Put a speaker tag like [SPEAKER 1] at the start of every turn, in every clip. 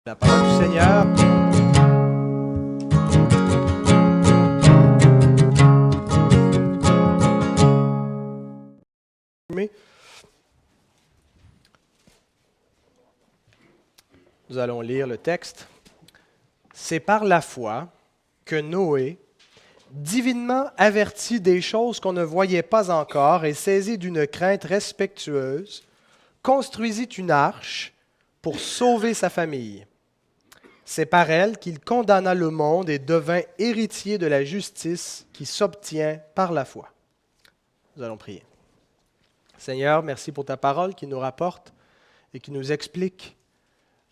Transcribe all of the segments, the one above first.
[SPEAKER 1] La parole du Seigneur. Nous allons lire le texte. C'est par la foi que Noé, divinement averti des choses qu'on ne voyait pas encore et saisi d'une crainte respectueuse, construisit une arche pour sauver sa famille. C'est par elle qu'il condamna le monde et devint héritier de la justice qui s'obtient par la foi. Nous allons prier. Seigneur, merci pour ta parole qui nous rapporte et qui nous explique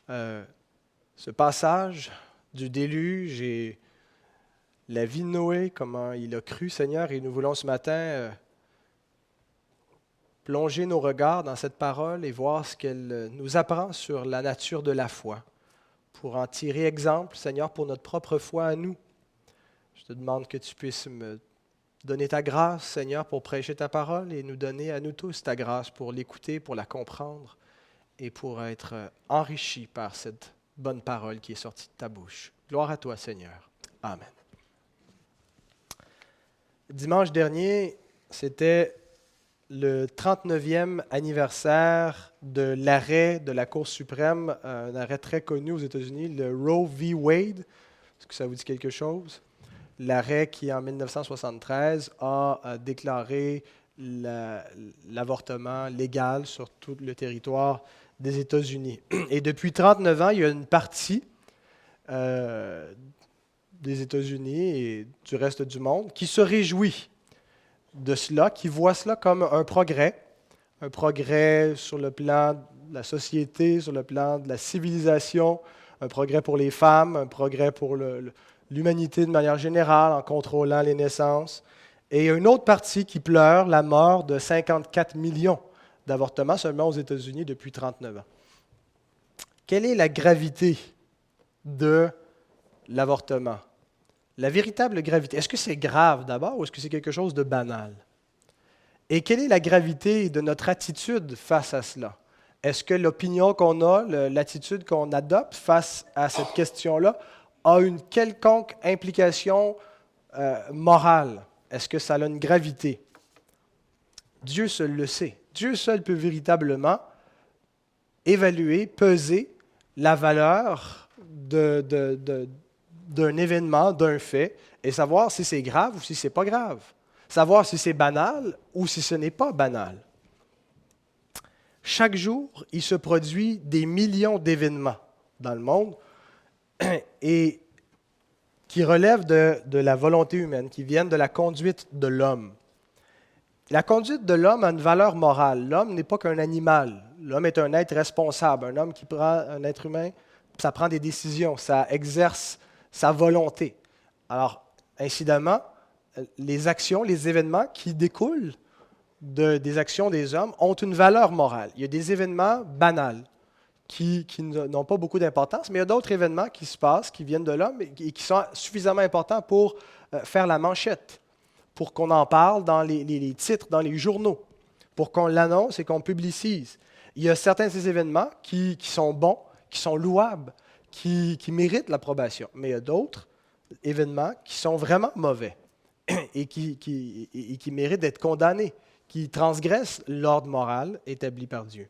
[SPEAKER 1] ce passage du déluge et la vie de Noé, comment il a cru, Seigneur, et nous voulons ce matin plonger nos regards dans cette parole et voir ce qu'elle nous apprend sur la nature de la foi, pour en tirer exemple, Seigneur, pour notre propre foi à nous. Je te demande que tu puisses me donner ta grâce, Seigneur, pour prêcher ta parole et nous donner à nous tous ta grâce pour l'écouter, pour la comprendre et pour être enrichis par cette bonne parole qui est sortie de ta bouche. Gloire à toi, Seigneur. Amen. Dimanche dernier, c'était le 39e anniversaire de l'arrêt de la Cour suprême, un arrêt très connu aux États-Unis, le Roe v. Wade. Est-ce que ça vous dit quelque chose? L'arrêt qui, en 1973, a déclaré l'avortement légal sur tout le territoire des États-Unis. Et depuis 39 ans, il y a une partie des États-Unis et du reste du monde qui se réjouit de cela, qui voit cela comme un progrès sur le plan de la société, sur le plan de la civilisation, un progrès pour les femmes, un progrès pour l'humanité de manière générale en contrôlant les naissances. Et une autre partie qui pleure la mort de 54 millions d'avortements seulement aux États-Unis depuis 39 ans. Quelle est la gravité de l'avortement? La véritable gravité. Est-ce que c'est grave d'abord ou est-ce que c'est quelque chose de banal? Et quelle est la gravité de notre attitude face à cela? Est-ce que l'opinion qu'on a, l'attitude qu'on adopte face à cette question-là a une quelconque implication morale? Est-ce que ça a une gravité? Dieu seul le sait. Dieu seul peut véritablement évaluer, peser la valeur d'un événement, d'un fait, et savoir si c'est grave ou si c'est pas grave. Savoir si c'est banal ou si ce n'est pas banal. Chaque jour, il se produit des millions d'événements dans le monde et qui relèvent de la volonté humaine, qui viennent de la conduite de l'homme. La conduite de l'homme a une valeur morale. L'homme n'est pas qu'un animal. L'homme est un être responsable. Un être humain, ça prend des décisions, ça exerce sa volonté. Alors, incidemment, les actions, les événements qui découlent des actions des hommes ont une valeur morale. Il y a des événements banals qui n'ont pas beaucoup d'importance, mais il y a d'autres événements qui se passent, qui viennent de l'homme et qui sont suffisamment importants pour faire la manchette, pour qu'on en parle dans les titres, dans les journaux, pour qu'on l'annonce et qu'on publicise. Il y a certains de ces événements qui sont bons, qui sont louables, qui méritent l'approbation, mais il y a d'autres événements qui sont vraiment mauvais et qui méritent d'être condamnés, qui transgressent l'ordre moral établi par Dieu.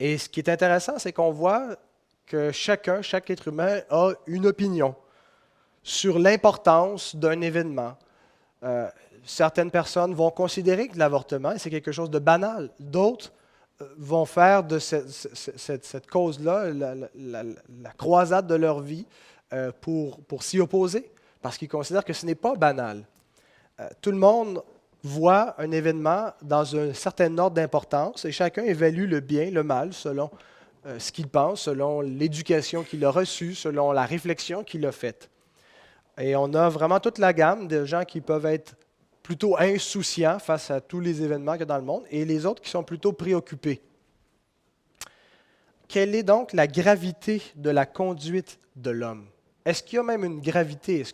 [SPEAKER 1] Et ce qui est intéressant, c'est qu'on voit que chaque être humain a une opinion sur l'importance d'un événement. Certaines personnes vont considérer que l'avortement, c'est quelque chose de banal. D'autres vont faire de cette cause-là la croisade de leur vie pour s'y opposer, parce qu'ils considèrent que ce n'est pas banal. Tout le monde voit un événement dans un certain ordre d'importance et chacun évalue le bien, le mal, selon ce qu'il pense, selon l'éducation qu'il a reçue, selon la réflexion qu'il a faite. Et on a vraiment toute la gamme de gens qui peuvent être plutôt insouciants face à tous les événements qu'il y a dans le monde et les autres qui sont plutôt préoccupés. Quelle est donc la gravité de la conduite de l'homme? Est-ce qu'il y a même une gravité? Est-ce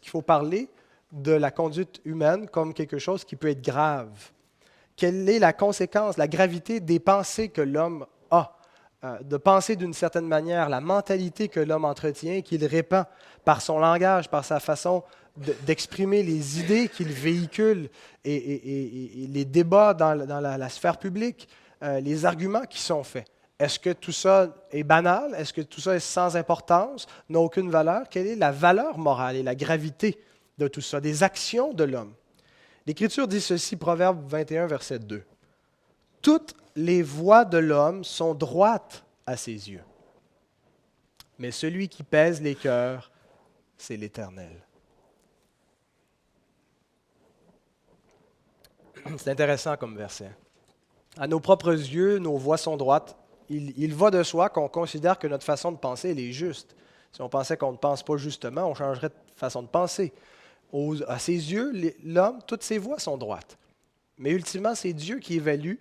[SPEAKER 1] qu'il faut parler de la conduite humaine comme quelque chose qui peut être grave? Quelle est la conséquence, la gravité des pensées que l'homme a? de penser d'une certaine manière, la mentalité que l'homme entretient, qu'il répand par son langage, par sa façon d'exprimer les idées qu'il véhicule et les débats dans la sphère publique, les arguments qui sont faits. Est-ce que tout ça est banal? Est-ce que tout ça est sans importance, n'a aucune valeur? Quelle est la valeur morale et la gravité de tout ça, des actions de l'homme? L'Écriture dit ceci, Proverbe 21, verset 2. Toutes les voies de l'homme sont droites à ses yeux, mais celui qui pèse les cœurs, c'est l'Éternel. C'est intéressant comme verset. À nos propres yeux, nos voies sont droites. Il va de soi qu'on considère que notre façon de penser, elle est juste. Si on pensait qu'on ne pense pas justement, on changerait de façon de penser. À ses yeux, l'homme, toutes ses voies sont droites. Mais ultimement, c'est Dieu qui évalue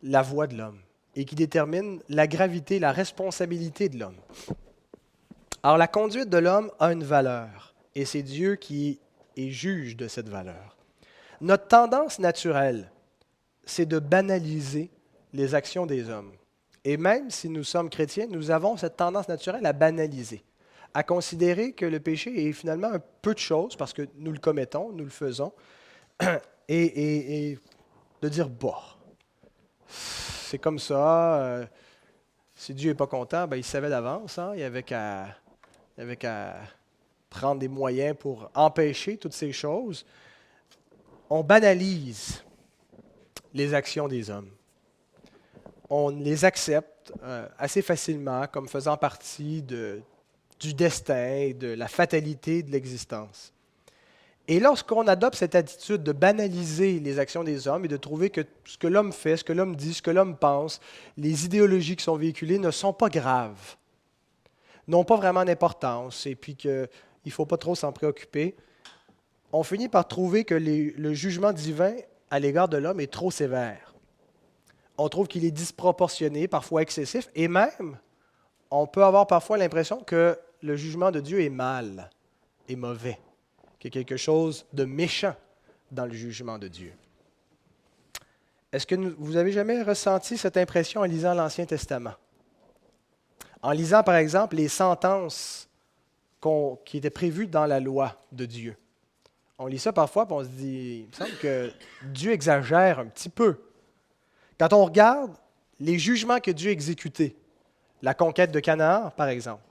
[SPEAKER 1] la voie de l'homme et qui détermine la gravité, la responsabilité de l'homme. Alors, la conduite de l'homme a une valeur et c'est Dieu qui est juge de cette valeur. Notre tendance naturelle, c'est de banaliser les actions des hommes. Et même si nous sommes chrétiens, nous avons cette tendance naturelle à banaliser, à considérer que le péché est finalement un peu de choses parce que nous le commettons, nous le faisons, et de dire, bah, c'est comme ça, si Dieu n'est pas content, ben, il savait d'avance, hein, il n'y avait qu'à prendre des moyens pour empêcher toutes ces choses. On banalise les actions des hommes. On les accepte assez facilement comme faisant partie du destin et de la fatalité de l'existence. Et lorsqu'on adopte cette attitude de banaliser les actions des hommes et de trouver que ce que l'homme fait, ce que l'homme dit, ce que l'homme pense, les idéologies qui sont véhiculées ne sont pas graves, n'ont pas vraiment d'importance et puis qu'il ne faut pas trop s'en préoccuper, on finit par trouver que le jugement divin à l'égard de l'homme est trop sévère. On trouve qu'il est disproportionné, parfois excessif, et même, on peut avoir parfois l'impression que le jugement de Dieu est mal, est mauvais, qu'il y a quelque chose de méchant dans le jugement de Dieu. Est-ce que vous avez jamais ressenti cette impression en lisant l'Ancien Testament? En lisant, par exemple, les sentences qui étaient prévues dans la loi de Dieu. On lit ça parfois et on se dit, il me semble que Dieu exagère un petit peu. Quand on regarde les jugements que Dieu a exécutés, la conquête de Canaan, par exemple,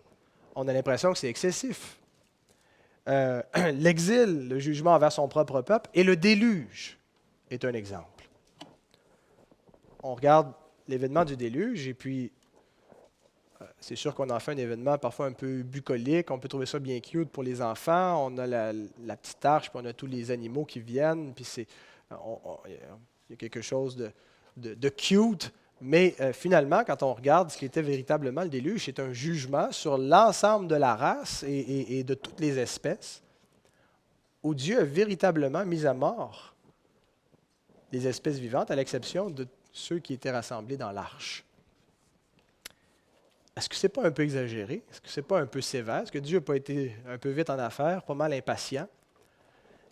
[SPEAKER 1] on a l'impression que c'est excessif. L'exil, le jugement envers son propre peuple, et le déluge est un exemple. On regarde l'événement du déluge, et puis c'est sûr qu'on en fait un événement parfois un peu bucolique, on peut trouver ça bien cute pour les enfants, on a la petite arche, puis on a tous les animaux qui viennent, puis il y a quelque chose de cute, mais finalement, quand on regarde ce qui était véritablement le déluge, c'est un jugement sur l'ensemble de la race et de toutes les espèces, où Dieu a véritablement mis à mort les espèces vivantes, à l'exception de ceux qui étaient rassemblés dans l'arche. Est-ce que ce n'est pas un peu exagéré? Est-ce que ce n'est pas un peu sévère? Est-ce que Dieu n'a pas été un peu vite en affaires, pas mal impatient?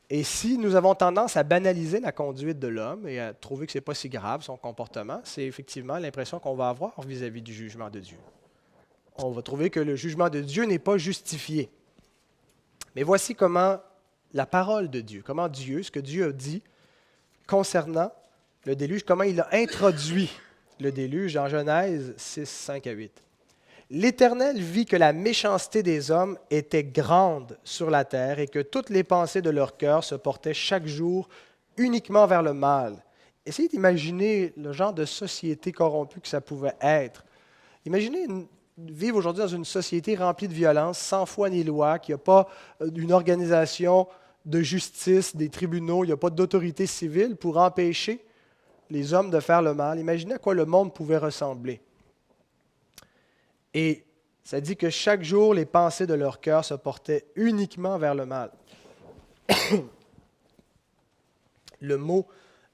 [SPEAKER 1] Et si nous avons tendance à banaliser la conduite de l'homme et à trouver que ce n'est pas si grave son comportement, c'est effectivement l'impression qu'on va avoir vis-à-vis du jugement de Dieu. On va trouver que le jugement de Dieu n'est pas justifié. Mais voici comment la parole de Dieu, comment Dieu, ce que Dieu a dit concernant le déluge, comment il a introduit le déluge en Genèse 6, 5 à 8. L'Éternel vit que la méchanceté des hommes était grande sur la terre et que toutes les pensées de leur cœur se portaient chaque jour uniquement vers le mal. Essayez d'imaginer le genre de société corrompue que ça pouvait être. Imaginez vivre aujourd'hui dans une société remplie de violence, sans foi ni loi, qui n'a pas une organisation de justice, des tribunaux, il n'y a pas d'autorité civile pour empêcher les hommes de faire le mal. Imaginez à quoi le monde pouvait ressembler. Et ça dit que chaque jour, les pensées de leur cœur se portaient uniquement vers le mal. Le mot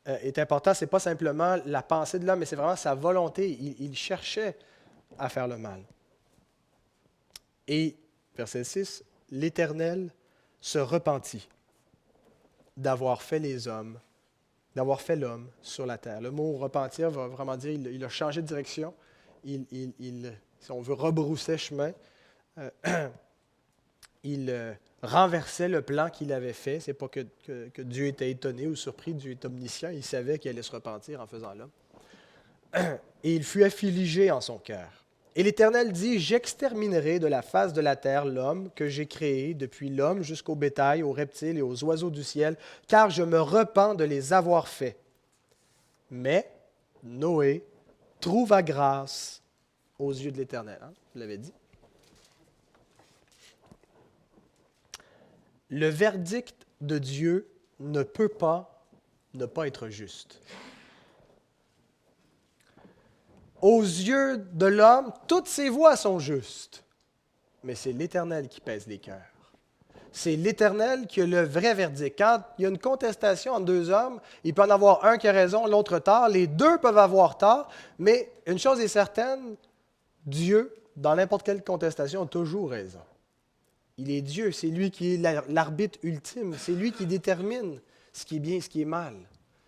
[SPEAKER 1] est important, ce n'est pas simplement la pensée de l'homme, mais c'est vraiment sa volonté. Il cherchait à faire le mal. Et, verset 6, l'Éternel se repentit d'avoir fait les hommes, d'avoir fait l'homme sur la terre. Le mot repentir va vraiment dire il a changé de direction. si on veut, rebroussait chemin. Il renversait le plan qu'il avait fait. Ce n'est pas que Dieu était étonné ou surpris, Dieu est omniscient, il savait qu'il allait se repentir en faisant l'homme. Et il fut affligé en son cœur. Et l'Éternel dit, « J'exterminerai de la face de la terre l'homme que j'ai créé, depuis l'homme jusqu'au bétail, aux reptiles et aux oiseaux du ciel, car je me repens de les avoir faits. » Mais Noé trouva grâce aux yeux de l'Éternel. Hein? Je l'avais dit. Le verdict de Dieu ne peut pas ne pas être juste. Aux yeux de l'homme, toutes ses voies sont justes, mais c'est l'Éternel qui pèse les cœurs. C'est l'Éternel qui a le vrai verdict. Quand il y a une contestation entre deux hommes, il peut en avoir un qui a raison, l'autre tort. Les deux peuvent avoir tort, mais une chose est certaine, Dieu, dans n'importe quelle contestation, a toujours raison. Il est Dieu, c'est lui qui est l'arbitre ultime, c'est lui qui détermine ce qui est bien et ce qui est mal.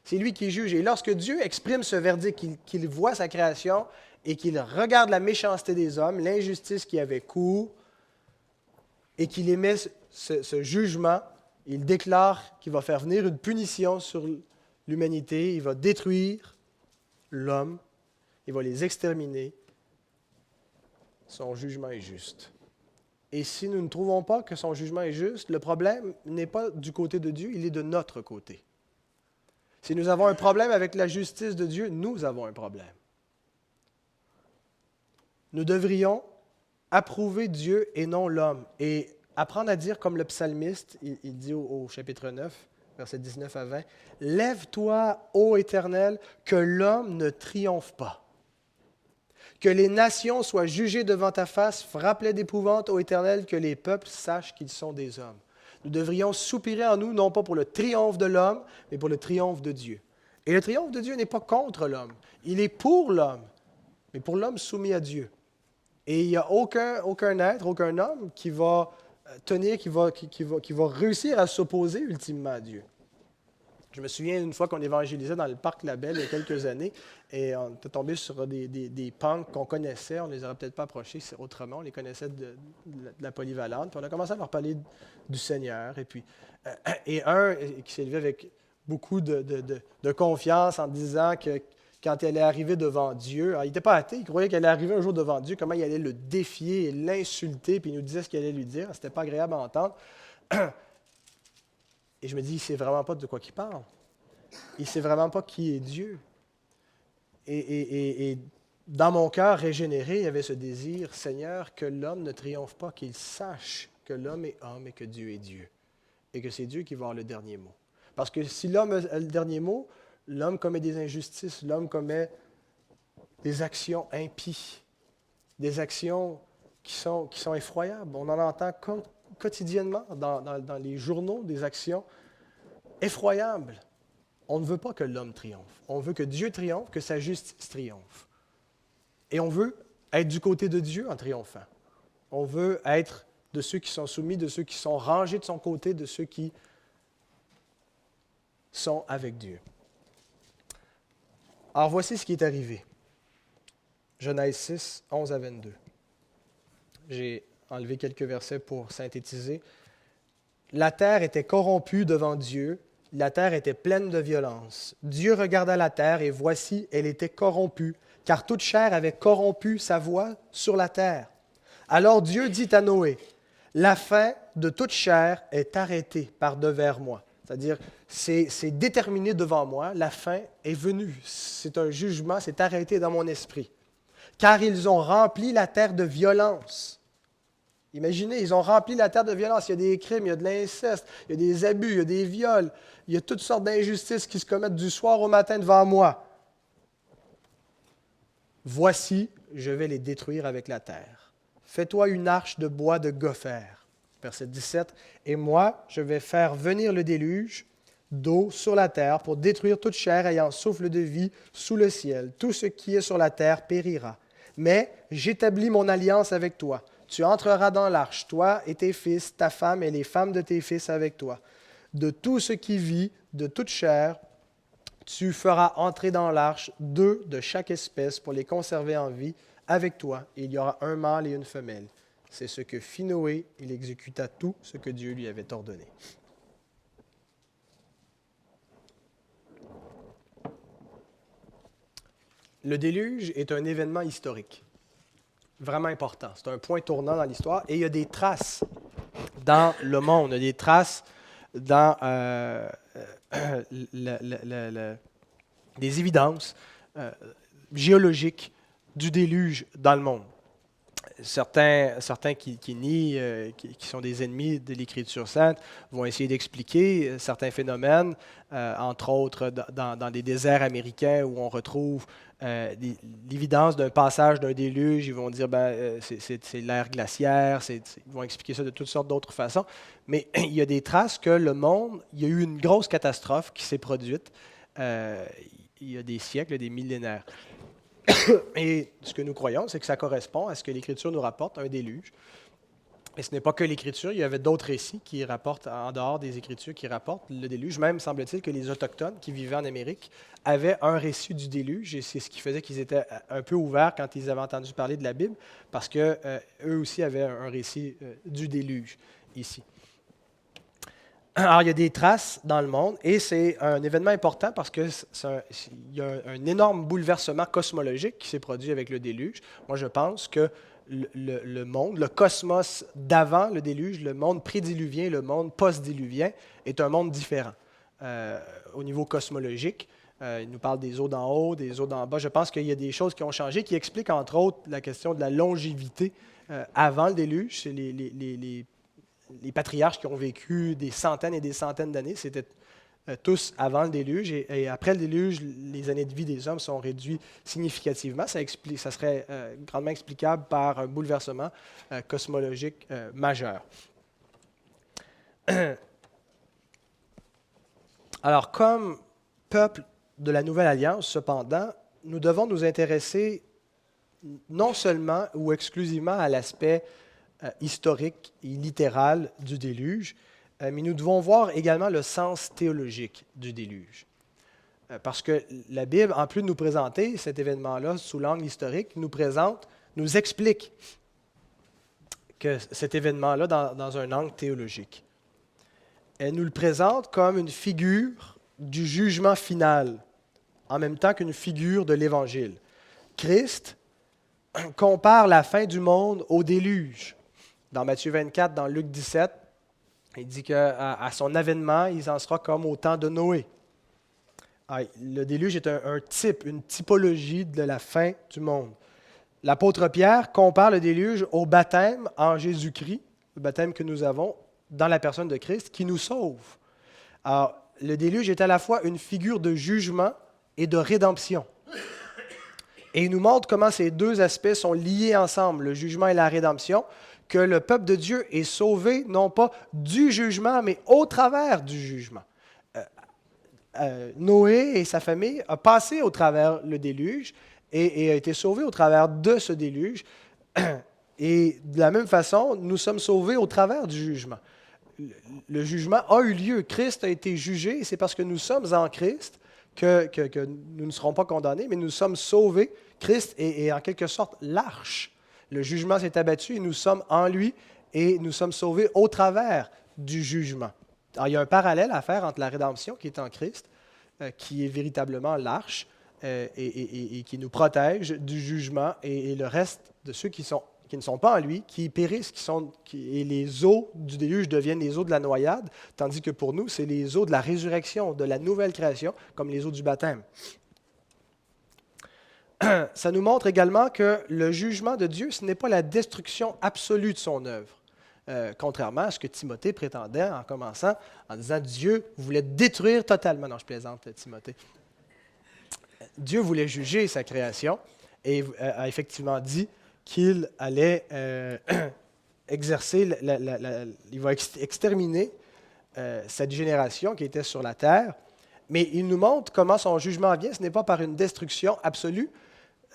[SPEAKER 1] C'est lui qui juge. Et lorsque Dieu exprime ce verdict, qu'il voit sa création et qu'il regarde la méchanceté des hommes, l'injustice qui avait cours, et qu'il émet ce jugement, il déclare qu'il va faire venir une punition sur l'humanité, il va détruire l'homme, il va les exterminer. Son jugement est juste. Et si nous ne trouvons pas que son jugement est juste, le problème n'est pas du côté de Dieu, il est de notre côté. Si nous avons un problème avec la justice de Dieu, nous avons un problème. Nous devrions approuver Dieu et non l'homme. Et apprendre à dire comme le psalmiste, il dit au chapitre 9, versets 19 à 20, « Lève-toi, ô Éternel, que l'homme ne triomphe pas. Que les nations soient jugées devant ta face, frappe-les d'épouvante, ô Éternel, que les peuples sachent qu'ils sont des hommes. » Nous devrions soupirer en nous, non pas pour le triomphe de l'homme, mais pour le triomphe de Dieu. Et le triomphe de Dieu n'est pas contre l'homme. Il est pour l'homme, mais pour l'homme soumis à Dieu. Et il n'y a aucun être, aucun homme qui va tenir, qui va réussir à s'opposer ultimement à Dieu. Je me souviens une fois qu'on évangélisait dans le parc Labelle il y a quelques années, et on était tombé sur des punks qu'on connaissait, on ne les aurait peut-être pas approchés autrement, on les connaissait de la polyvalente, puis on a commencé à leur parler du Seigneur, et un qui s'est levé avec beaucoup de confiance en disant que quand elle est arrivée devant Dieu, alors, il n'était pas athée, il croyait qu'elle allait arriver un jour devant Dieu, comment il allait le défier, l'insulter, puis il nous disait ce qu'il allait lui dire, c'était pas agréable à entendre. Et je me dis, il ne sait vraiment pas de quoi il parle. Il ne sait vraiment pas qui est Dieu. Et dans mon cœur régénéré, il y avait ce désir, Seigneur, que l'homme ne triomphe pas, qu'il sache que l'homme est homme et que Dieu est Dieu. Et que c'est Dieu qui va avoir le dernier mot. Parce que si l'homme a le dernier mot, l'homme commet des injustices, l'homme commet des actions impies, des actions qui sont effroyables. On en entend quotidiennement dans les journaux des actions effroyables. On ne veut pas que l'homme triomphe. On veut que Dieu triomphe, que sa justice triomphe. Et on veut être du côté de Dieu en triomphant. On veut être de ceux qui sont soumis, de ceux qui sont rangés de son côté, de ceux qui sont avec Dieu. Alors voici ce qui est arrivé. Genèse 6, 11 à 22. J'ai enlevé quelques versets pour synthétiser. La terre était corrompue devant Dieu, la terre était pleine de violence. Dieu regarda la terre et voici, elle était corrompue, car toute chair avait corrompu sa voie sur la terre. Alors Dieu dit à Noé, « La fin de toute chair est arrêtée par devers moi. » C'est-à-dire, c'est déterminé devant moi, la fin est venue. C'est un jugement, c'est arrêté dans mon esprit. Car ils ont rempli la terre de violence. Imaginez, ils ont rempli la terre de violence. Il y a des crimes, il y a de l'inceste, il y a des abus, il y a des viols, il y a toutes sortes d'injustices qui se commettent du soir au matin devant moi. Voici, je vais les détruire avec la terre. Fais-toi une arche de bois de gopher. Verset 17. Et moi, je vais faire venir le déluge d'eau sur la terre pour détruire toute chair ayant souffle de vie sous le ciel. Tout ce qui est sur la terre périra. Mais j'établis mon alliance avec toi. Tu entreras dans l'arche, toi et tes fils, ta femme et les femmes de tes fils avec toi. De tout ce qui vit, de toute chair, Tu feras entrer dans l'arche 2 de chaque espèce pour les conserver en vie avec toi. Et il y aura un mâle et une femelle. C'est ce que fit Noé. Il exécuta tout ce que Dieu lui avait ordonné. Le déluge est un événement historique, vraiment important. C'est un point tournant dans l'histoire et il y a des traces dans le monde, il y a des traces dans des évidences géologiques du déluge dans le monde. Certains qui nient, qui sont des ennemis de l'Écriture sainte, vont essayer d'expliquer certains phénomènes, entre autres dans des déserts américains où on retrouve l'évidence d'un passage d'un déluge. Ils vont dire c'est l'ère glaciaire, ils vont expliquer ça de toutes sortes d'autres façons. Mais il y a des traces que le monde, il y a eu une grosse catastrophe qui s'est produite il y a des siècles, des millénaires. Et ce que nous croyons, c'est que ça correspond à ce que l'Écriture nous rapporte, un déluge. Et ce n'est pas que l'Écriture, il y avait d'autres récits qui rapportent, en dehors des Écritures, qui rapportent le déluge. Même semble-t-il que les Autochtones qui vivaient en Amérique avaient un récit du déluge, et c'est ce qui faisait qu'ils étaient un peu ouverts quand ils avaient entendu parler de la Bible, parce qu'eux aussi avaient un récit du déluge ici. Alors, il y a des traces dans le monde et c'est un événement important parce qu'il y a un énorme bouleversement cosmologique qui s'est produit avec le déluge. Moi, je pense que le monde, le cosmos d'avant le déluge, le monde prédiluvien, le monde post-diluvien, est un monde différent. Au niveau cosmologique, il nous parle des eaux d'en haut, des eaux d'en bas. Je pense qu'il y a des choses qui ont changé, qui expliquent entre autres la question de la longévité avant le déluge. C'est les patriarches qui ont vécu des centaines et des centaines d'années, c'était tous avant le déluge. Et après le déluge, les années de vie des hommes sont réduites significativement. Ça serait grandement explicable par un bouleversement cosmologique majeur. Alors, comme peuple de la Nouvelle Alliance, cependant, nous devons nous intéresser non seulement ou exclusivement à l'aspect historique et littéral du déluge, mais nous devons voir également le sens théologique du déluge. Parce que la Bible, en plus de nous présenter cet événement-là sous l'angle historique, nous explique que cet événement-là dans un angle théologique. Elle nous le présente comme une figure du jugement final, en même temps qu'une figure de l'Évangile. Christ compare la fin du monde au déluge. Dans Matthieu 24, dans Luc 17, il dit qu'à son avènement, il en sera comme au temps de Noé. Le déluge est un type, une typologie de la fin du monde. L'apôtre Pierre compare le déluge au baptême en Jésus-Christ, le baptême que nous avons dans la personne de Christ, qui nous sauve. Alors, le déluge est à la fois une figure de jugement et de rédemption. Et il nous montre comment ces deux aspects sont liés ensemble, le jugement et la rédemption, que le peuple de Dieu est sauvé, non pas du jugement, mais au travers du jugement. Noé et sa famille ont passé au travers le déluge et a été sauvé au travers de ce déluge. Et de la même façon, nous sommes sauvés au travers du jugement. Le jugement a eu lieu. Christ a été jugé et c'est parce que nous sommes en Christ que nous ne serons pas condamnés, mais nous sommes sauvés. Christ est en quelque sorte l'arche. Le jugement s'est abattu et nous sommes en lui et nous sommes sauvés au travers du jugement. Alors, il y a un parallèle à faire entre la rédemption qui est en Christ, qui est véritablement l'arche et qui nous protège du jugement et le reste de ceux qui ne sont pas en lui, qui périssent, et les eaux du déluge deviennent les eaux de la noyade, tandis que pour nous, c'est les eaux de la résurrection, de la nouvelle création, comme les eaux du baptême. Ça nous montre également que le jugement de Dieu, ce n'est pas la destruction absolue de son œuvre. Contrairement à ce que Timothée prétendait en commençant, en disant Dieu voulait détruire totalement. Non, je plaisante, Timothée. Dieu voulait juger sa création et a effectivement dit qu'il allait exercer, il va exterminer cette génération qui était sur la terre. Mais il nous montre comment son jugement vient. Ce n'est pas par une destruction absolue.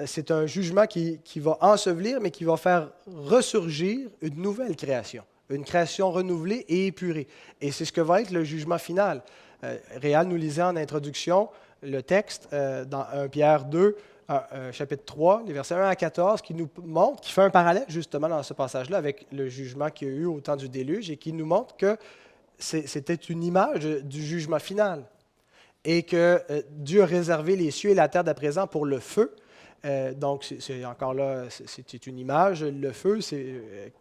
[SPEAKER 1] C'est un jugement qui va ensevelir, mais qui va faire ressurgir une nouvelle création, une création renouvelée et épurée. Et c'est ce que va être le jugement final. Réal nous lisait en introduction le texte dans 1 Pierre 2, chapitre 3, les versets 1 à 14, qui nous montre, qui fait un parallèle justement dans ce passage-là avec le jugement qu'il y a eu au temps du déluge et qui nous montre que c'était une image du jugement final et que Dieu a réservé les cieux et la terre d'à présent pour le feu. Donc, c'est encore là, c'est une image. Le feu,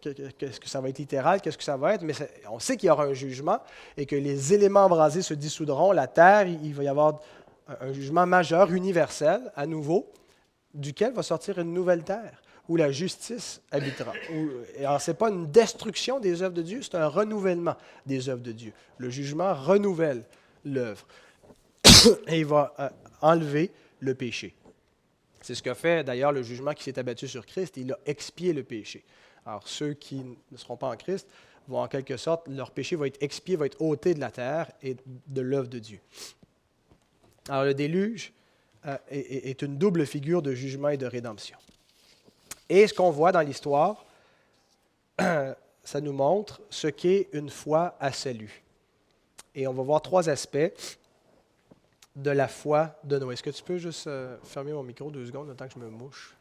[SPEAKER 1] qu'est-ce que ça va être littéral, qu'est-ce que ça va être, mais on sait qu'il y aura un jugement et que les éléments embrasés se dissoudront. La terre, il va y avoir un jugement majeur, universel, à nouveau, duquel va sortir une nouvelle terre, où la justice habitera. Alors, ce n'est pas une destruction des œuvres de Dieu, c'est un renouvellement des œuvres de Dieu. Le jugement renouvelle l'œuvre. Et il va enlever le péché. C'est ce qu'a fait d'ailleurs le jugement qui s'est abattu sur Christ. Il a expié le péché. Alors ceux qui ne seront pas en Christ vont en quelque sorte, leur péché va être expié, va être ôté de la terre et de l'œuvre de Dieu. Alors le déluge est une double figure de jugement et de rédemption. Et ce qu'on voit dans l'histoire, ça nous montre ce qu'est une foi à salut. Et on va voir 3 aspects de la foi de Noé. Est-ce que tu peux juste fermer mon micro 2 secondes le temps que je me mouche?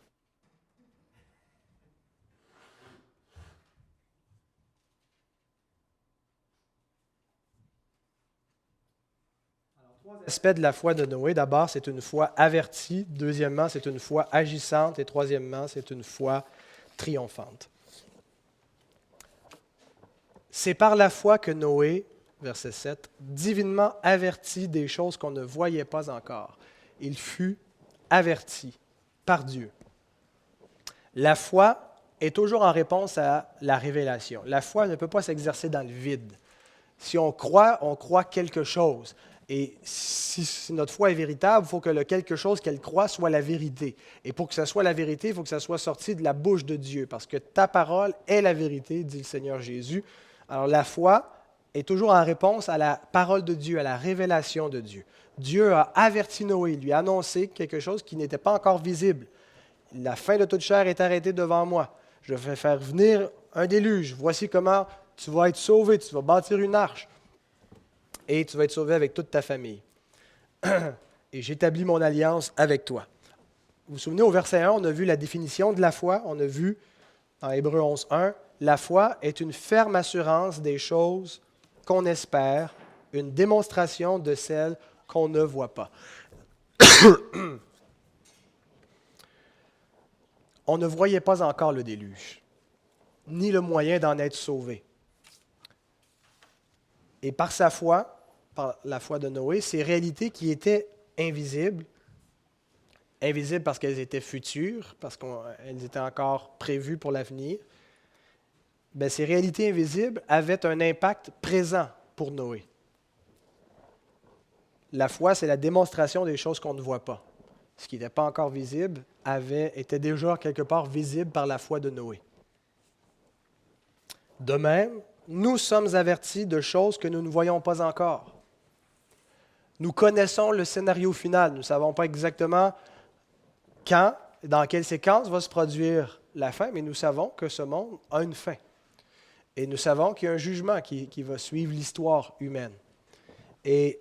[SPEAKER 1] Alors, 3 aspects de la foi de Noé. D'abord, c'est une foi avertie. Deuxièmement, c'est une foi agissante. Et troisièmement, c'est une foi triomphante. C'est par la foi que Noé, verset 7, divinement averti des choses qu'on ne voyait pas encore. Il fut averti par Dieu. La foi est toujours en réponse à la révélation. La foi ne peut pas s'exercer dans le vide. Si on croit quelque chose. Et si notre foi est véritable, il faut que le quelque chose qu'elle croit soit la vérité. Et pour que ça soit la vérité, il faut que ça soit sorti de la bouche de Dieu, parce que ta parole est la vérité, dit le Seigneur Jésus. Alors la foi est toujours en réponse à la parole de Dieu, à la révélation de Dieu. Dieu a averti Noé, il lui a annoncé quelque chose qui n'était pas encore visible. La fin de toute chair est arrêtée devant moi. Je vais faire venir un déluge. Voici comment tu vas être sauvé. Tu vas bâtir une arche. Et tu vas être sauvé avec toute ta famille. Et j'établis mon alliance avec toi. Vous vous souvenez, au verset 1, on a vu la définition de la foi. On a vu, dans Hébreux 11.1, la foi est une ferme assurance des choses qu'on espère, une démonstration de celles qu'on ne voit pas. On ne voyait pas encore le déluge, ni le moyen d'en être sauvé. Et par sa foi, par la foi de Noé, ces réalités qui étaient invisibles parce qu'elles étaient futures, parce qu'elles étaient encore prévues pour l'avenir, bien, ces réalités invisibles avaient un impact présent pour Noé. La foi, c'est la démonstration des choses qu'on ne voit pas. Ce qui n'était pas encore visible était déjà quelque part visible par la foi de Noé. De même, nous sommes avertis de choses que nous ne voyons pas encore. Nous connaissons le scénario final. Nous ne savons pas exactement quand, dans quelle séquence va se produire la fin, mais nous savons que ce monde a une fin. Et nous savons qu'il y a un jugement qui va suivre l'histoire humaine. Et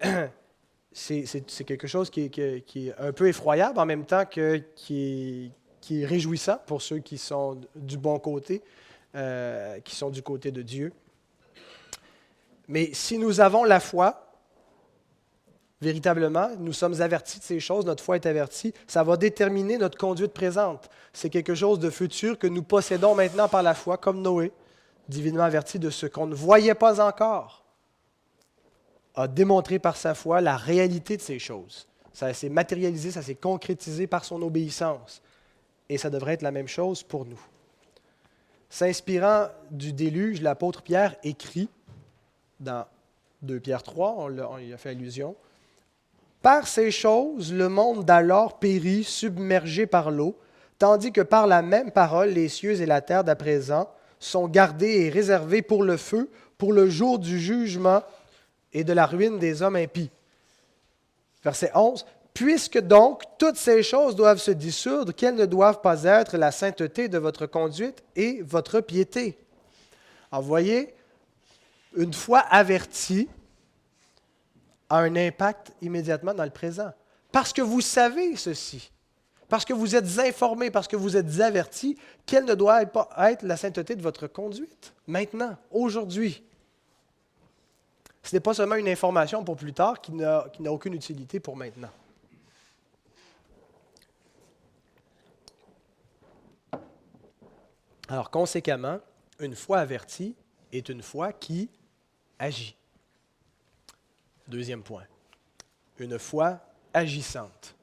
[SPEAKER 1] c'est quelque chose qui est un peu effroyable en même temps qui est réjouissant pour ceux qui sont du bon côté, qui sont du côté de Dieu. Mais si nous avons la foi, véritablement, nous sommes avertis de ces choses, notre foi est avertie, ça va déterminer notre conduite présente. C'est quelque chose de futur que nous possédons maintenant par la foi, comme Noé, divinement averti de ce qu'on ne voyait pas encore, a démontré par sa foi la réalité de ces choses. Ça s'est matérialisé, ça s'est concrétisé par son obéissance. Et ça devrait être la même chose pour nous. S'inspirant du déluge, l'apôtre Pierre écrit dans 2 Pierre 3, on y a fait allusion, « Par ces choses, le monde d'alors périt, submergé par l'eau, tandis que par la même parole, les cieux et la terre d'à présent sont gardés et réservés pour le feu, pour le jour du jugement et de la ruine des hommes impies. » Verset 11, « Puisque donc toutes ces choses doivent se dissoudre, quelles ne doivent pas être la sainteté de votre conduite et votre piété. » Alors, vous voyez, une foi avertie a un impact immédiatement dans le présent. Parce que vous savez ceci, parce que vous êtes informés, parce que vous êtes avertis, quelle ne doit pas être la sainteté de votre conduite, maintenant, aujourd'hui. Ce n'est pas seulement une information pour plus tard qui n'a aucune utilité pour maintenant. Alors, conséquemment, une foi avertie est une foi qui agit. Deuxième point, une foi agissante.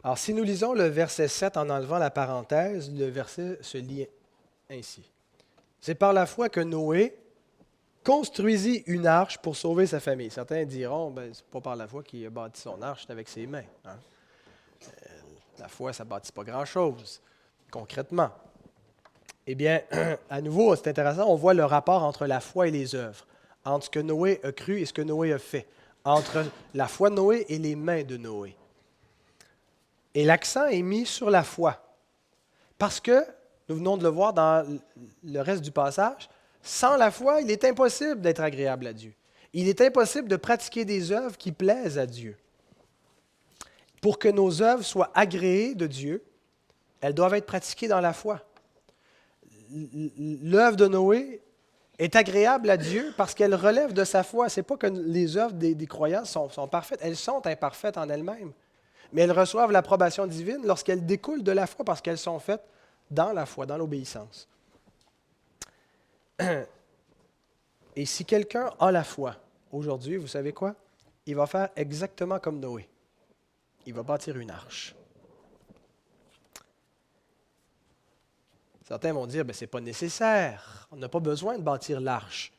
[SPEAKER 1] Alors, si nous lisons le verset 7 en enlevant la parenthèse, le verset se lit ainsi. C'est par la foi que Noé construisit une arche pour sauver sa famille. Certains diront, c'est pas par la foi qu'il a bâti son arche, c'est avec ses mains. Hein? La foi, ça ne bâtit pas grand-chose, concrètement. Eh bien, à nouveau, c'est intéressant, on voit le rapport entre la foi et les œuvres, entre ce que Noé a cru et ce que Noé a fait, entre la foi de Noé et les mains de Noé. Et l'accent est mis sur la foi, parce que, nous venons de le voir dans le reste du passage, sans la foi, il est impossible d'être agréable à Dieu. Il est impossible de pratiquer des œuvres qui plaisent à Dieu. Pour que nos œuvres soient agréées de Dieu, elles doivent être pratiquées dans la foi. L'œuvre de Noé est agréable à Dieu parce qu'elle relève de sa foi. Ce n'est pas que les œuvres des croyants sont parfaites. Elles sont imparfaites en elles-mêmes. Mais elles reçoivent l'approbation divine lorsqu'elles découlent de la foi parce qu'elles sont faites dans la foi, dans l'obéissance. Et si quelqu'un a la foi aujourd'hui, vous savez quoi? Il va faire exactement comme Noé. Il va bâtir une arche. Certains vont dire, ce n'est pas nécessaire. On n'a pas besoin de bâtir l'arche.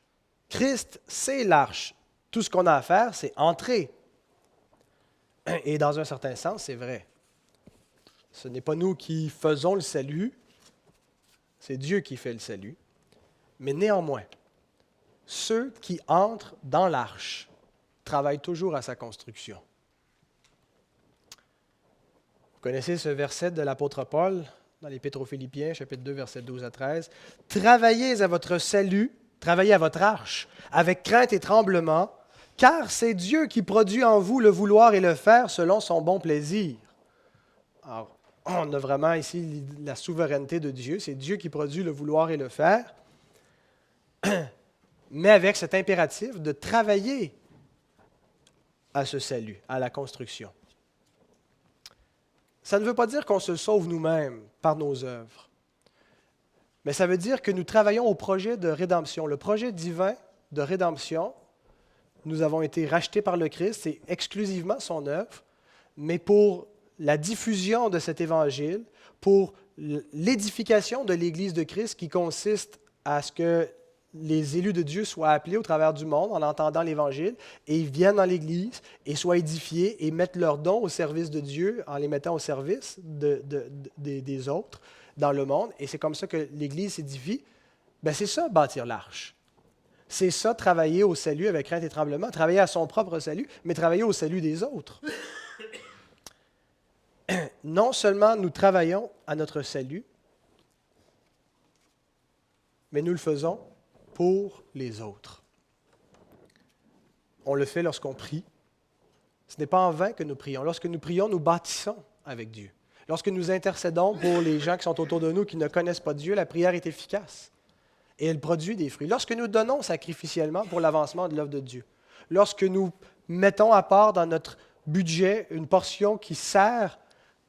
[SPEAKER 1] Christ, c'est l'arche. Tout ce qu'on a à faire, c'est entrer. Et dans un certain sens, c'est vrai. Ce n'est pas nous qui faisons le salut, c'est Dieu qui fait le salut. Mais néanmoins, ceux qui entrent dans l'arche travaillent toujours à sa construction. Vous connaissez ce verset de l'apôtre Paul dans l'Épître aux Philippiens, chapitre 2, versets 12 à 13. « Travaillez à votre salut, travaillez à votre arche, avec crainte et tremblement, car c'est Dieu qui produit en vous le vouloir et le faire selon son bon plaisir. » Alors, on a vraiment ici la souveraineté de Dieu. C'est Dieu qui produit le vouloir et le faire, mais avec cet impératif de travailler à ce salut, à la construction. Ça ne veut pas dire qu'on se sauve nous-mêmes par nos œuvres, mais ça veut dire que nous travaillons au projet de rédemption. Le projet divin de rédemption, nous avons été rachetés par le Christ, c'est exclusivement son œuvre, mais pour la diffusion de cet évangile, pour l'édification de l'Église de Christ qui consiste à ce que les élus de Dieu soient appelés au travers du monde en entendant l'Évangile et ils viennent dans l'Église et soient édifiés et mettent leurs dons au service de Dieu en les mettant au service des autres dans le monde. Et c'est comme ça que l'Église s'édifie. C'est ça, bâtir l'arche. C'est ça, travailler au salut avec crainte et tremblement, travailler à son propre salut, mais travailler au salut des autres. Non seulement nous travaillons à notre salut, mais nous le faisons pour les autres. On le fait lorsqu'on prie. Ce n'est pas en vain que nous prions. Lorsque nous prions, nous bâtissons avec Dieu. Lorsque nous intercédons pour les gens qui sont autour de nous, qui ne connaissent pas Dieu, la prière est efficace et elle produit des fruits. Lorsque nous donnons sacrificiellement pour l'avancement de l'œuvre de Dieu, lorsque nous mettons à part dans notre budget une portion qui sert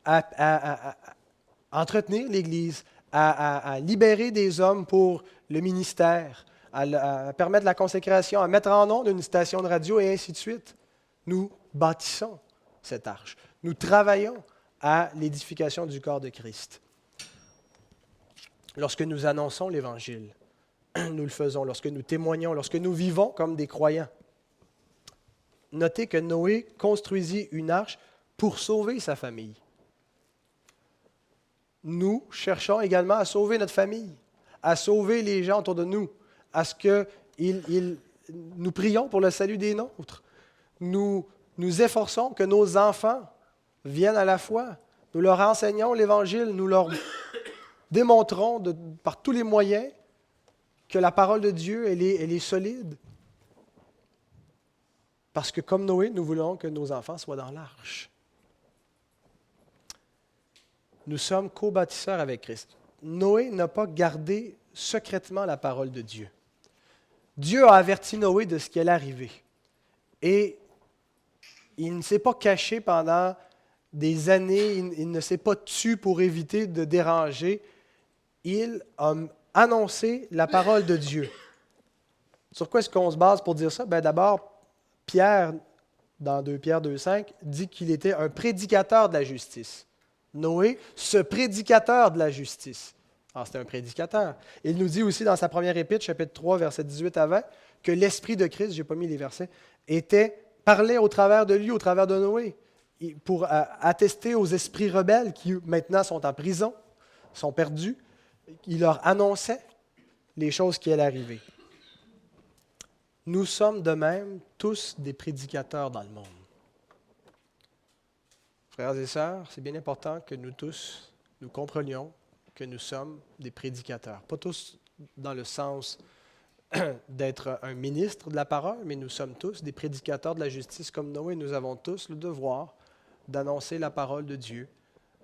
[SPEAKER 1] à entretenir l'Église, à libérer des hommes pour le ministère, à permettre la consécration, à mettre en onde une station de radio et ainsi de suite. Nous bâtissons cette arche. Nous travaillons à l'édification du corps de Christ. Lorsque nous annonçons l'Évangile, nous le faisons. Lorsque nous témoignons, lorsque nous vivons comme des croyants. Notez que Noé construisit une arche pour sauver sa famille. Nous cherchons également à sauver notre famille, à sauver les gens autour de nous, à ce que nous prions pour le salut des nôtres. Nous nous efforçons que nos enfants viennent à la foi. Nous leur enseignons l'Évangile, nous leur démontrons par tous les moyens que la parole de Dieu, elle est solide. Parce que comme Noé, nous voulons que nos enfants soient dans l'arche. Nous sommes co-bâtisseurs avec Christ. Noé n'a pas gardé secrètement la parole de Dieu. Dieu a averti Noé de ce qui allait arriver. Et il ne s'est pas caché pendant des années, il ne s'est pas tu pour éviter de déranger. Il a annoncé la parole de Dieu. Sur quoi est-ce qu'on se base pour dire ça? Bien, d'abord, Pierre, dans 2 Pierre 2,5, dit qu'il était un prédicateur de la justice. Noé, ce prédicateur de la justice. Alors, c'était un prédicateur. Il nous dit aussi dans sa première épître, chapitre 3, versets 18 à 20, que l'Esprit de Christ, je n'ai pas mis les versets, parlait au travers de lui, au travers de Noé, pour attester aux esprits rebelles qui maintenant sont en prison, sont perdus. Il leur annonçait les choses qui allaient arriver. Nous sommes de même tous des prédicateurs dans le monde. Frères et sœurs, c'est bien important que nous tous, nous comprenions que nous sommes des prédicateurs. Pas tous dans le sens d'être un ministre de la parole, mais nous sommes tous des prédicateurs de la justice comme Noé. Nous avons tous le devoir d'annoncer la parole de Dieu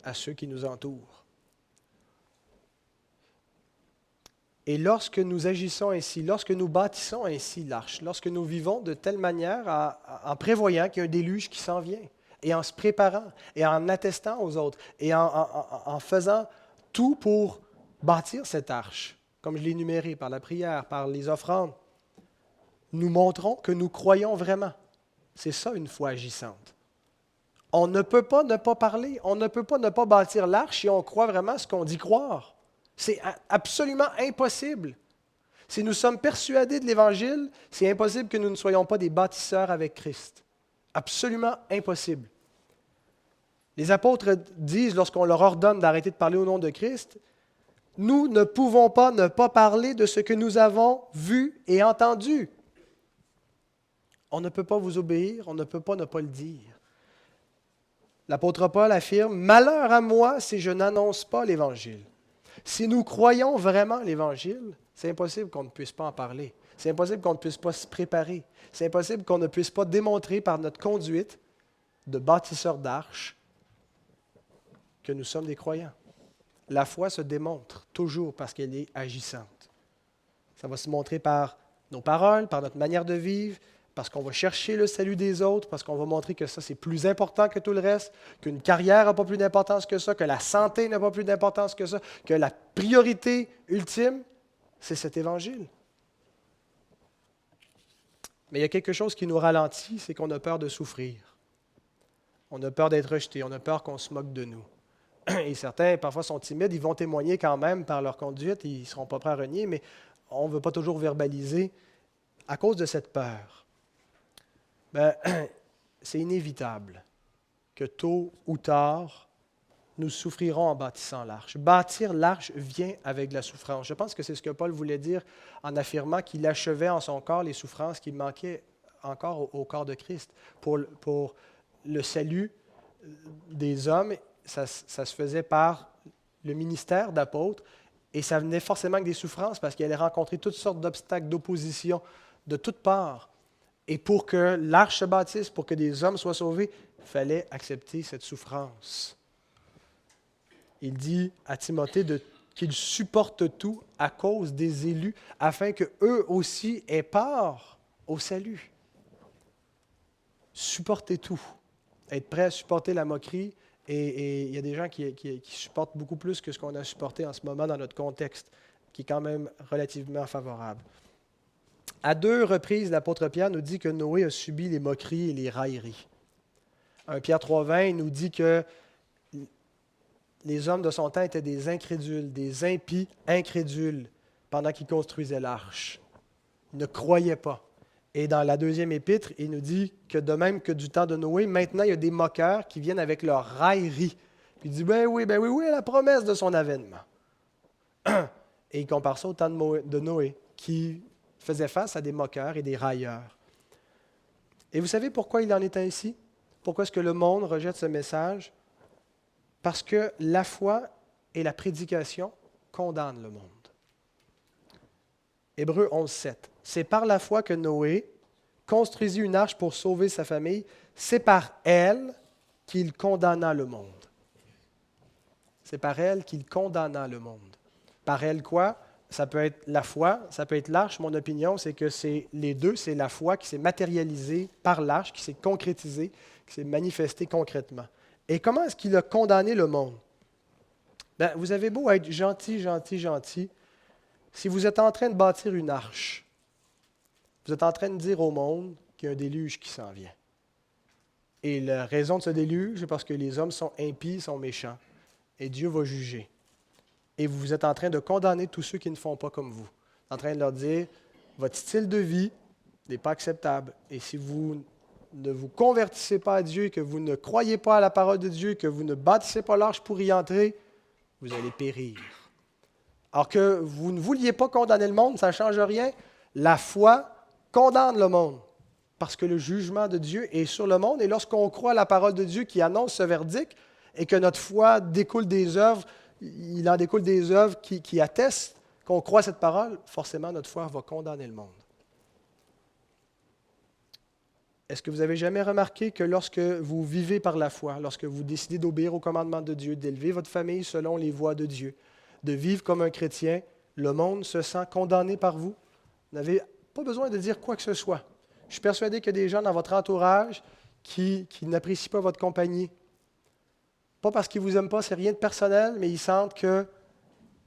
[SPEAKER 1] à ceux qui nous entourent. Et lorsque nous agissons ainsi, lorsque nous bâtissons ainsi l'arche, lorsque nous vivons de telle manière en prévoyant qu'il y a un déluge qui s'en vient, et en se préparant, et en attestant aux autres, et en faisant tout pour bâtir cette arche, comme je l'ai énuméré par la prière, par les offrandes, nous montrons que nous croyons vraiment. C'est ça une foi agissante. On ne peut pas ne pas parler, on ne peut pas ne pas bâtir l'arche si on croit vraiment ce qu'on dit croire. C'est absolument impossible. Si nous sommes persuadés de l'Évangile, c'est impossible que nous ne soyons pas des bâtisseurs avec Christ. Absolument impossible. Les apôtres disent, lorsqu'on leur ordonne d'arrêter de parler au nom de Christ, « Nous ne pouvons pas ne pas parler de ce que nous avons vu et entendu. » On ne peut pas vous obéir, on ne peut pas ne pas le dire. L'apôtre Paul affirme, « Malheur à moi si je n'annonce pas l'Évangile. » Si nous croyons vraiment l'Évangile, c'est impossible qu'on ne puisse pas en parler. C'est impossible qu'on ne puisse pas se préparer. C'est impossible qu'on ne puisse pas démontrer par notre conduite de bâtisseurs d'arches que nous sommes des croyants. La foi se démontre toujours parce qu'elle est agissante. Ça va se montrer par nos paroles, par notre manière de vivre, parce qu'on va chercher le salut des autres, parce qu'on va montrer que ça, c'est plus important que tout le reste, qu'une carrière n'a pas plus d'importance que ça, que la santé n'a pas plus d'importance que ça, que la priorité ultime, c'est cet évangile. Mais il y a quelque chose qui nous ralentit, c'est qu'on a peur de souffrir. On a peur d'être rejeté, on a peur qu'on se moque de nous. Et certains, parfois, sont timides, ils vont témoigner quand même par leur conduite, ils ne seront pas prêts à renier, mais on ne veut pas toujours verbaliser à cause de cette peur. Bien, c'est inévitable que tôt ou tard, nous souffrirons en bâtissant l'arche. Bâtir l'arche vient avec de la souffrance. Je pense que c'est ce que Paul voulait dire en affirmant qu'il achevait en son corps les souffrances qui manquaient encore au corps de Christ. Pour le salut des hommes, ça se faisait par le ministère d'apôtre et ça venait forcément avec des souffrances parce qu'il allait rencontrer toutes sortes d'obstacles, d'opposition de toutes parts. Et pour que l'arche se bâtisse, pour que des hommes soient sauvés, il fallait accepter cette souffrance. Il dit à Timothée qu'il supporte tout à cause des élus, afin qu'eux aussi aient part au salut. Supporter tout, être prêt à supporter la moquerie, et il y a des gens qui supportent beaucoup plus que ce qu'on a supporté en ce moment dans notre contexte, qui est quand même relativement favorable. À 2 reprises, l'apôtre Pierre nous dit que Noé a subi les moqueries et les railleries. 1 Pierre 3,20 nous dit que les hommes de son temps étaient des incrédules, des impies incrédules pendant qu'ils construisaient l'arche. Ils ne croyaient pas. Et dans la 2e épître, il nous dit que de même que du temps de Noé, maintenant il y a des moqueurs qui viennent avec leur raillerie. Puis il dit, ben oui, la promesse de son avènement. Et il compare ça au temps de Noé, qui faisait face à des moqueurs et des railleurs. Et vous savez pourquoi il en est ainsi? Pourquoi est-ce que le monde rejette ce message? Parce que la foi et la prédication condamnent le monde. Hébreux 11,7. C'est par la foi que Noé, construisit une arche pour sauver sa famille, c'est par elle qu'il condamna le monde. C'est par elle qu'il condamna le monde. Par elle quoi? Ça peut être la foi, ça peut être l'arche. Mon opinion, c'est que c'est les deux. C'est la foi qui s'est matérialisée par l'arche, qui s'est concrétisée, qui s'est manifestée concrètement. Et comment est-ce qu'il a condamné le monde? Bien, vous avez beau être gentil, gentil, gentil. Si vous êtes en train de bâtir une arche, vous êtes en train de dire au monde qu'il y a un déluge qui s'en vient. Et la raison de ce déluge, c'est parce que les hommes sont impies, sont méchants. Et Dieu va juger. Et vous êtes en train de condamner tous ceux qui ne font pas comme vous. En train de leur dire, votre style de vie n'est pas acceptable. Et si vous ne vous convertissez pas à Dieu, que vous ne croyez pas à la parole de Dieu, que vous ne bâtissez pas l'arche pour y entrer, vous allez périr. Alors que vous ne vouliez pas condamner le monde, ça ne change rien. La foi condamne le monde. Parce que le jugement de Dieu est sur le monde. Et lorsqu'on croit à la parole de Dieu qui annonce ce verdict, et que notre foi découle des œuvres, il en découle des œuvres qui attestent qu'on croit à cette parole, forcément notre foi va condamner le monde. Est-ce que vous avez jamais remarqué que lorsque vous vivez par la foi, lorsque vous décidez d'obéir au commandement de Dieu, d'élever votre famille selon les voies de Dieu, de vivre comme un chrétien, le monde se sent condamné par vous? Vous n'avez pas besoin de dire quoi que ce soit. Je suis persuadé qu'il y a des gens dans votre entourage qui n'apprécient pas votre compagnie. Pas parce qu'ils ne vous aiment pas, c'est rien de personnel, mais ils sentent qu'ils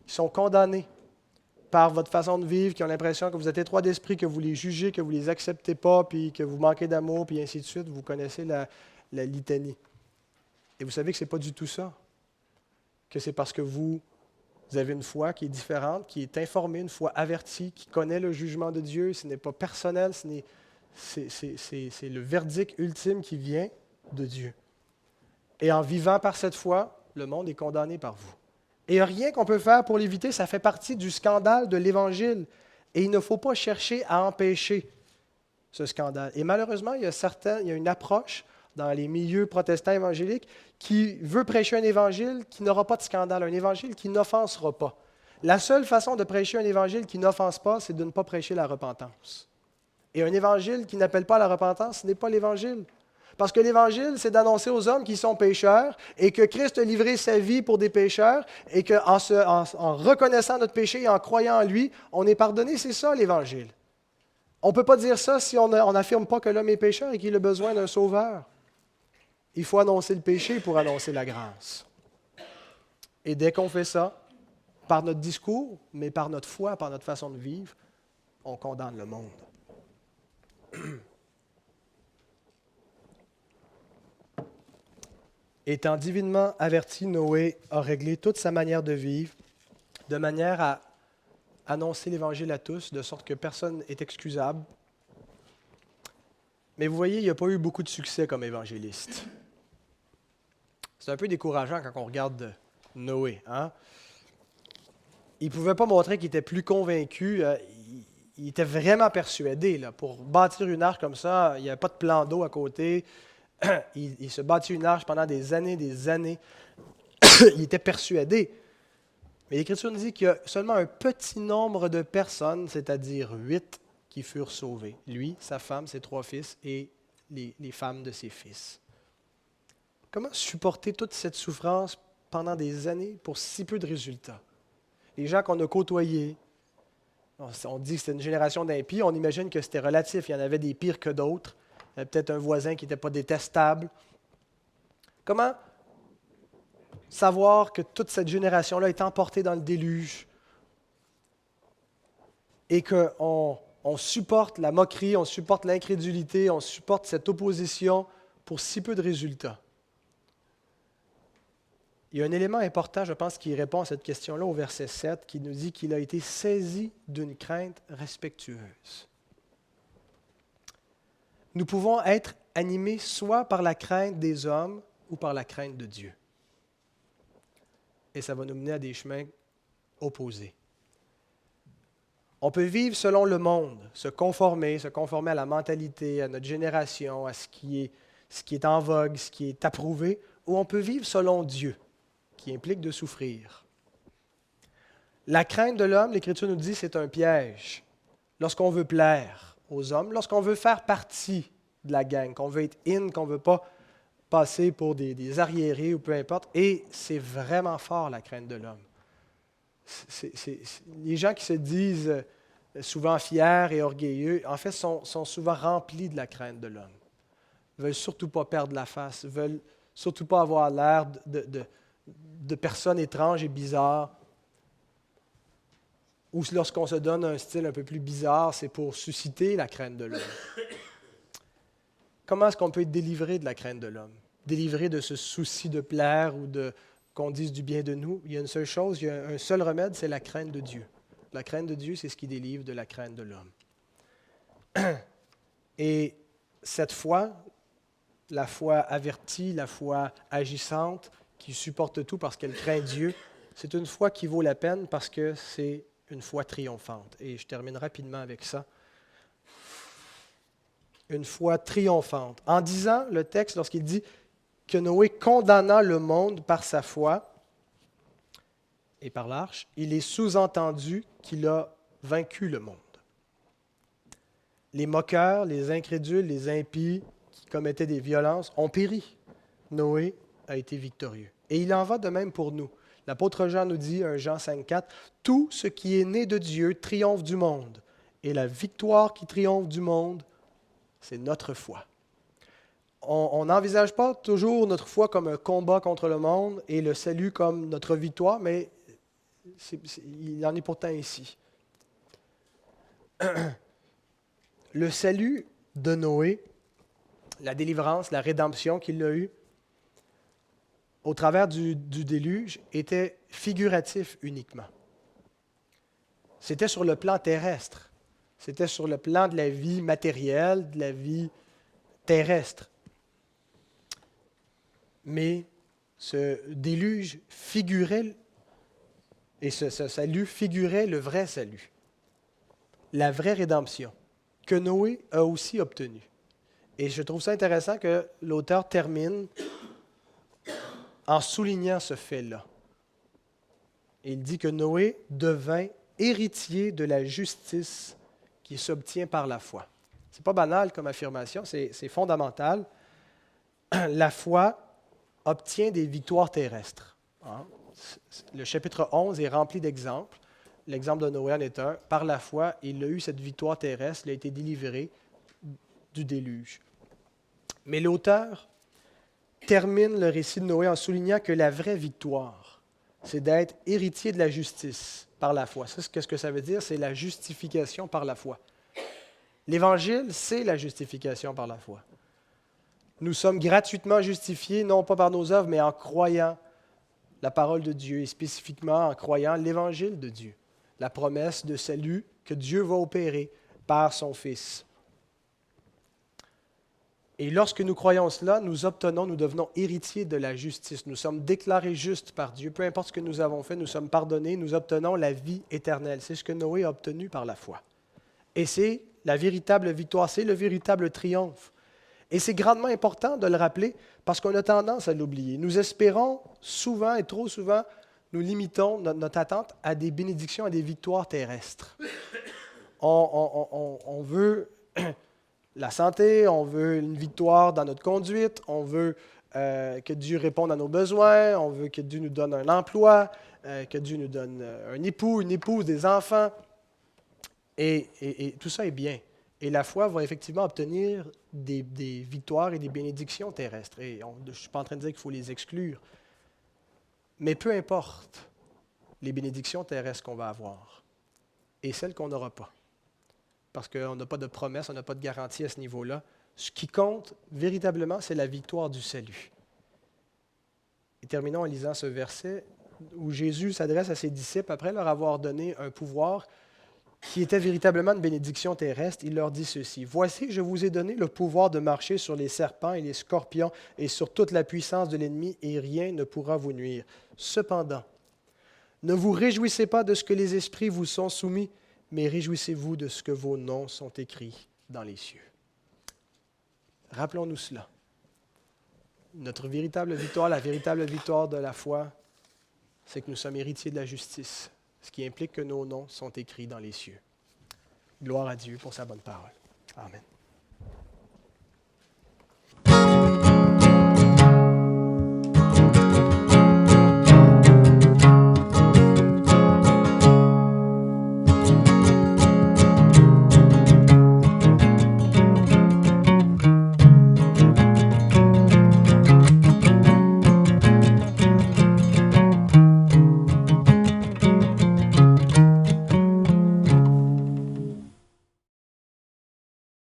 [SPEAKER 1] sont condamnés par votre façon de vivre, qui ont l'impression que vous êtes étroit d'esprit, que vous les jugez, que vous ne les acceptez pas, puis que vous manquez d'amour, puis ainsi de suite. Vous connaissez la litanie. Et vous savez que ce n'est pas du tout ça. Que c'est parce que vous avez une foi qui est différente, qui est informée, une foi avertie, qui connaît le jugement de Dieu. Ce n'est pas personnel, c'est le verdict ultime qui vient de Dieu. Et en vivant par cette foi, le monde est condamné par vous. Et il n'y a rien qu'on peut faire pour l'éviter, ça fait partie du scandale de l'Évangile. Et il ne faut pas chercher à empêcher ce scandale. Et malheureusement, il y a une approche dans les milieux protestants évangéliques qui veut prêcher un évangile qui n'aura pas de scandale, un évangile qui n'offensera pas. La seule façon de prêcher un évangile qui n'offense pas, c'est de ne pas prêcher la repentance. Et un évangile qui n'appelle pas à la repentance, ce n'est pas l'évangile. Parce que l'Évangile, c'est d'annoncer aux hommes qui sont pécheurs et que Christ a livré sa vie pour des pécheurs et qu'en en reconnaissant notre péché et en croyant en lui, on est pardonné. C'est ça l'Évangile. On ne peut pas dire ça si on n'affirme pas que l'homme est pécheur et qu'il a besoin d'un sauveur. Il faut annoncer le péché pour annoncer la grâce. Et dès qu'on fait ça, par notre discours, mais par notre foi, par notre façon de vivre, on condamne le monde. Étant divinement averti, Noé a réglé toute sa manière de vivre, de manière à annoncer l'Évangile à tous, de sorte que personne n'est excusable. Mais vous voyez, il n'a pas eu beaucoup de succès comme évangéliste. C'est un peu décourageant quand on regarde Noé. Hein? Il ne pouvait pas montrer qu'il était plus convaincu. Il était vraiment persuadé. Là, pour bâtir une arche comme ça, il n'y avait pas de plan d'eau à côté. Il se bâtit une arche pendant des années, des années. Il était persuadé. Mais l'Écriture nous dit qu'il y a seulement un petit nombre de personnes, c'est-à-dire 8, qui furent sauvées. Lui, sa femme, ses 3 fils et les femmes de ses fils. Comment supporter toute cette souffrance pendant des années pour si peu de résultats? Les gens qu'on a côtoyés, on dit que c'était une génération d'impies, on imagine que c'était relatif, il y en avait des pires que d'autres. Il y avait peut-être un voisin qui n'était pas détestable. Comment savoir que toute cette génération-là est emportée dans le déluge et qu'on supporte la moquerie, on supporte l'incrédulité, on supporte cette opposition pour si peu de résultats? Il y a un élément important, je pense, qui répond à cette question-là au verset 7, qui nous dit qu'il a été saisi d'une crainte respectueuse. Nous pouvons être animés soit par la crainte des hommes ou par la crainte de Dieu. Et ça va nous mener à des chemins opposés. On peut vivre selon le monde, se conformer à la mentalité, à notre génération, à ce qui est en vogue, ce qui est approuvé, ou on peut vivre selon Dieu, qui implique de souffrir. La crainte de l'homme, l'Écriture nous dit, c'est un piège. Lorsqu'on veut plaire aux hommes, lorsqu'on veut faire partie de la gang, qu'on veut être in, qu'on ne veut pas passer pour des arriérés ou peu importe. Et c'est vraiment fort, la crainte de l'homme. Les gens qui se disent souvent fiers et orgueilleux, en fait, sont souvent remplis de la crainte de l'homme. Ils ne veulent surtout pas perdre la face, ils ne veulent surtout pas avoir l'air de personnes étranges et bizarres. Ou lorsqu'on se donne un style un peu plus bizarre, c'est pour susciter la crainte de l'homme. Comment est-ce qu'on peut être délivré de la crainte de l'homme? Délivré de ce souci de plaire ou qu'on dise du bien de nous? Il y a une seule chose, il y a un seul remède, c'est la crainte de Dieu. La crainte de Dieu, c'est ce qui délivre de la crainte de l'homme. Et cette foi, la foi avertie, la foi agissante, qui supporte tout parce qu'elle craint Dieu, c'est une foi qui vaut la peine parce que c'est une foi triomphante. Et je termine rapidement avec ça. Une foi triomphante. En disant, le texte, lorsqu'il dit que Noé condamna le monde par sa foi et par l'arche, il est sous-entendu qu'il a vaincu le monde. Les moqueurs, les incrédules, les impies qui commettaient des violences ont péri. Noé a été victorieux. Et il en va de même pour nous. L'apôtre Jean nous dit, 1 Jean 5,4, « Tout ce qui est né de Dieu triomphe du monde, et la victoire qui triomphe du monde, c'est notre foi. » On n'envisage pas toujours notre foi comme un combat contre le monde et le salut comme notre victoire, mais il en est pourtant ainsi. Le salut de Noé, la délivrance, la rédemption qu'il a eue au travers du déluge était figuratif uniquement. C'était sur le plan terrestre. C'était sur le plan de la vie matérielle, de la vie terrestre. Mais ce déluge figurait, et ce salut figurait le vrai salut, la vraie rédemption, que Noé a aussi obtenue. Et je trouve ça intéressant que l'auteur termine en soulignant ce fait-là. Il dit que Noé devint héritier de la justice qui s'obtient par la foi. Ce n'est pas banal comme affirmation, c'est fondamental. La foi obtient des victoires terrestres. Le chapitre 11 est rempli d'exemples. L'exemple de Noé en est un. Par la foi, il a eu cette victoire terrestre, il a été délivré du déluge. Mais l'auteur termine le récit de Noé en soulignant que la vraie victoire, c'est d'être héritier de la justice par la foi. Ça, qu'est-ce que ça veut dire? C'est la justification par la foi. L'Évangile, c'est la justification par la foi. Nous sommes gratuitement justifiés, non pas par nos œuvres, mais en croyant la parole de Dieu et spécifiquement en croyant l'Évangile de Dieu, la promesse de salut que Dieu va opérer par son Fils. Et lorsque nous croyons cela, nous devenons héritiers de la justice. Nous sommes déclarés justes par Dieu. Peu importe ce que nous avons fait, nous sommes pardonnés, nous obtenons la vie éternelle. C'est ce que Noé a obtenu par la foi. Et c'est la véritable victoire, c'est le véritable triomphe. Et c'est grandement important de le rappeler parce qu'on a tendance à l'oublier. Nous espérons souvent et trop souvent, nous limitons notre attente à des bénédictions, à des victoires terrestres. On veut la santé, on veut une victoire dans notre conduite, on veut que Dieu réponde à nos besoins, on veut que Dieu nous donne un emploi, que Dieu nous donne un époux, une épouse, des enfants. Et tout ça est bien. Et la foi va effectivement obtenir des victoires et des bénédictions terrestres. Et je ne suis pas en train de dire qu'il faut les exclure. Mais peu importe les bénédictions terrestres qu'on va avoir et celles qu'on n'aura pas. Parce qu'on n'a pas de promesse, on n'a pas de garantie à ce niveau-là. Ce qui compte véritablement, c'est la victoire du salut. Et terminons en lisant ce verset où Jésus s'adresse à ses disciples après leur avoir donné un pouvoir qui était véritablement une bénédiction terrestre. Il leur dit ceci: « Voici, je vous ai donné le pouvoir de marcher sur les serpents et les scorpions et sur toute la puissance de l'ennemi, et rien ne pourra vous nuire. Cependant, ne vous réjouissez pas de ce que les esprits vous sont soumis, mais réjouissez-vous de ce que vos noms sont écrits dans les cieux. » Rappelons-nous cela. Notre véritable victoire, la véritable victoire de la foi, c'est que nous sommes héritiers de la justice, ce qui implique que nos noms sont écrits dans les cieux. Gloire à Dieu pour sa bonne parole. Amen.